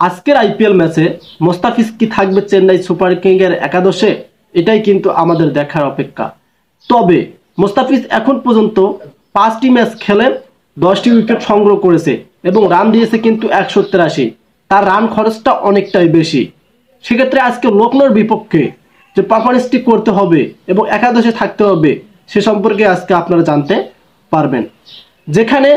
আজকের আইপিএল ম্যাচে মোস্তাফিজ কি থাকবে চেন্নাই সুপার কিংসের একাদশে, এটাই কিন্তু আমাদের দেখার অপেক্ষা। তবে মোস্তাফিজ এখন পর্যন্ত 5টি ম্যাচ খেলে 10টি উইকেট সংগ্রহ করেছে এবং রান দিয়েছে কিন্তু 183। তার রান খরচটা অনেকটাই বেশি। সেক্ষেত্রে আজকে লখনৌর বিপক্ষে যে পারফরমেন্সটি করতে হবে এবং একাদশে থাকতে হবে সে সম্পর্কে আজকে আপনারা জানতে পারবেন। যেখানে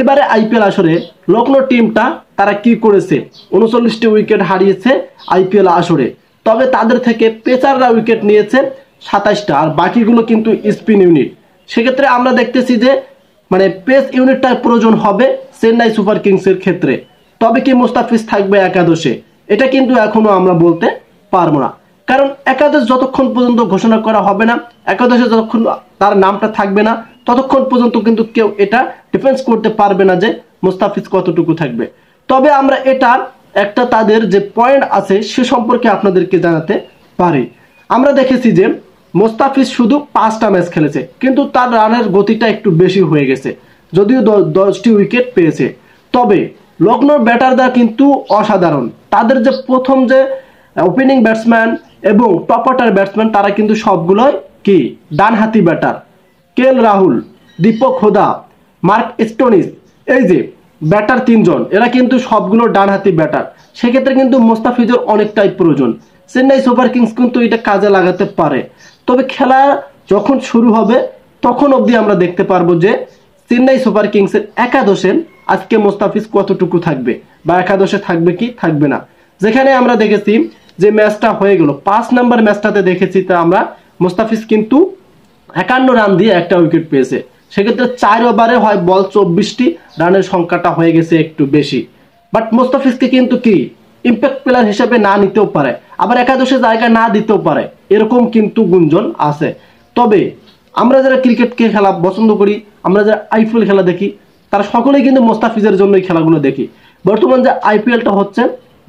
এবারে আইপিএল আসরে লখনৌ টিমটা তারা কি করেছে, 39টি উইকেট হারিয়েছে আইপিএল আসরে। তবে তাদের থেকে পেসাররা উইকেট নিয়েছে 27টা, আর বাকিগুলো কিন্তু স্পিন ইউনিট। সেক্ষেত্রে আমরা দেখতেছি যে পেস ইউনিটটার প্রয়োজন হবে চেন্নাই সুপার কিংসের ক্ষেত্রে। তবে কি মোস্তাফিজ থাকবে একাদশে, এটা কিন্তু এখনো আমরা বলতে পারবো না। কারণ একাদশ যতক্ষণ পর্যন্ত ঘোষণা করা হবে না, একাদশে যতক্ষণ তার নামটা থাকবে না, ততক্ষণ পর্যন্ত কিন্তু কেউ এটা ডিফেন্স করতে পারবে না যে মোস্তাফিজ কতটুকু থাকবে। তবে আমরা এটা একটা তাদের যে পয়েন্ট আছে সে সম্পর্কে আপনাদেরকে জানাতে পারি। আমরা দেখেছি যে মোস্তাফিজ শুধু 5টা ম্যাচ খেলেছে, কিন্তু তার রানের গতিটা একটু বেশি হয়ে গেছে, যদিও 10টি উইকেট পেয়েছে। তবে লখনৌর ব্যাটাররা কিন্তু অসাধারণ। তাদের যে প্রথম যে ওপেনিং ব্যাটসম্যান এবং টপ অর্ডার ব্যাটসম্যান তারা কিন্তু সবগুলোই কি ডানহাতি batter. KL Rahul, Deepak Hooda, Marcus Stoinis, এই যে ব্যাটার 3জন, এরা কিন্তু সবগুলো ডানহাতি ব্যাটার। সেক্ষেত্রে কিন্তু মোস্তাফিজের অনেকটাই প্রয়োজন। চেন্নাই সুপার কিংস কিন্তু এটা কাজে লাগাতে পারে। তবে খেলা যখন শুরু হবে তখন অবধি আমরা দেখতে পারবো যে চেন্নাই সুপার কিংসের একাদশে আজকে মোস্তাফিজ কতটুকু থাকবে বা একাদশে থাকবে কি থাকবে না। যেখানে আমরা দেখেছি যে ম্যাচটা হয়ে গেল 5 নম্বর ম্যাচটাতে দেখেছি তা আমরা মোস্তাফিজ কিন্তু 51 রান দিয়ে একটা উইকেট পেয়েছে। সেক্ষেত্রে 4 ওভারে হয় বল 24টি, রানের সংখ্যাটা হয়ে গেছে একটু বেশি। বাট মোস্তাফিজকে কিন্তু কি ইম্প্যাক্ট প্লেয়ার হিসেবে না নিতেও পারে, আবার একাদশে জায়গা না দিতেও পারে, এরকম কিন্তু গুঞ্জন আছে। তবে আমরা যারা ক্রিকেটকে খেলা পছন্দ করি, আমরা যারা আইপিএল খেলা দেখি, তারা সকলেই কিন্তু মোস্তাফিজের জন্যই খেলাগুলো দেখি। বর্তমান যে আইপিএলটা হচ্ছে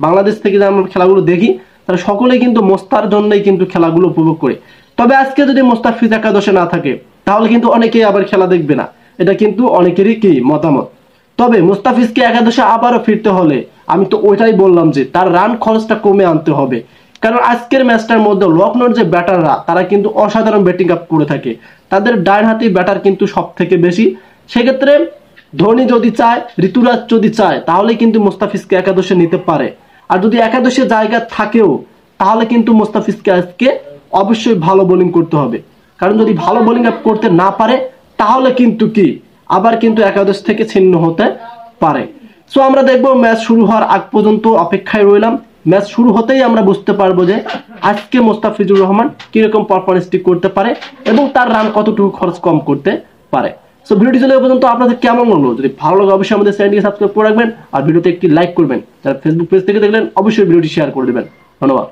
বাংলাদেশ থেকে যে আমরা খেলাগুলো দেখি, তারা সকলেই কিন্তু মোস্তার জন্যই কিন্তু খেলাগুলো উপভোগ করে। তবে আজকে যদি মোস্তাফিজ একাদশে না থাকে তাহলে কিন্তু অনেকেই আবার খেলা দেখবে না, এটা কিন্তু অনেকেরই কি মতামত। তবে মোস্তাফিজকে একাদশে আবারও ফিরতে হলে আমি তো ওইটাই বললাম যে তার রান খরচটা কমে আনতে হবে। কারণ আজকের ম্যাচটার মধ্যে লখনৌর যে ব্যাটাররা তারা কিন্তু অসাধারণ ব্যাটিং আপ করে থাকে। তাদের ডানহাতি ব্যাটার কিন্তু সব থেকে বেশি। সেক্ষেত্রে ধোনি যদি চায়, ঋতুরাজ যদি চায়, তাহলে কিন্তু মোস্তাফিজকে একাদশে নিতে পারে। আর যদি একাদশে জায়গা থাকেও তাহলে কিন্তু মোস্তাফিজকে আজকে অবশ্যই ভালো বোলিং করতে হবে। কারণ যদি ভালো বোলিং আপ করতে না পারে তাহলে কিন্তু কি আবার কিন্তু একাদশ থেকে ছিন্ন হতে পারে। সো আমরা দেখবো ম্যাচ শুরু হওয়ার আগ পর্যন্ত অপেক্ষায় রইলাম। ম্যাচ শুরু হতেই আমরা বুঝতে পারবো যে আজকে মোস্তাফিজুর রহমান কিরকম পারফরমেন্সটি করতে পারে এবং তার রান কতটুকু খরচ কম করতে পারে। সো ভিডিওটি চলে পর্যন্ত আপনাদের কেমন লাগলো? যদি ভালো লাগে অবশ্যই আমাদের চ্যানেলটিকে সাবস্ক্রাইব করে রাখবেন আর ভিডিওতে একটি লাইক করবেন। যারা ফেসবুক পেজ থেকে দেখলেন অবশ্যই ভিডিওটি শেয়ার করে দেবেন। ধন্যবাদ।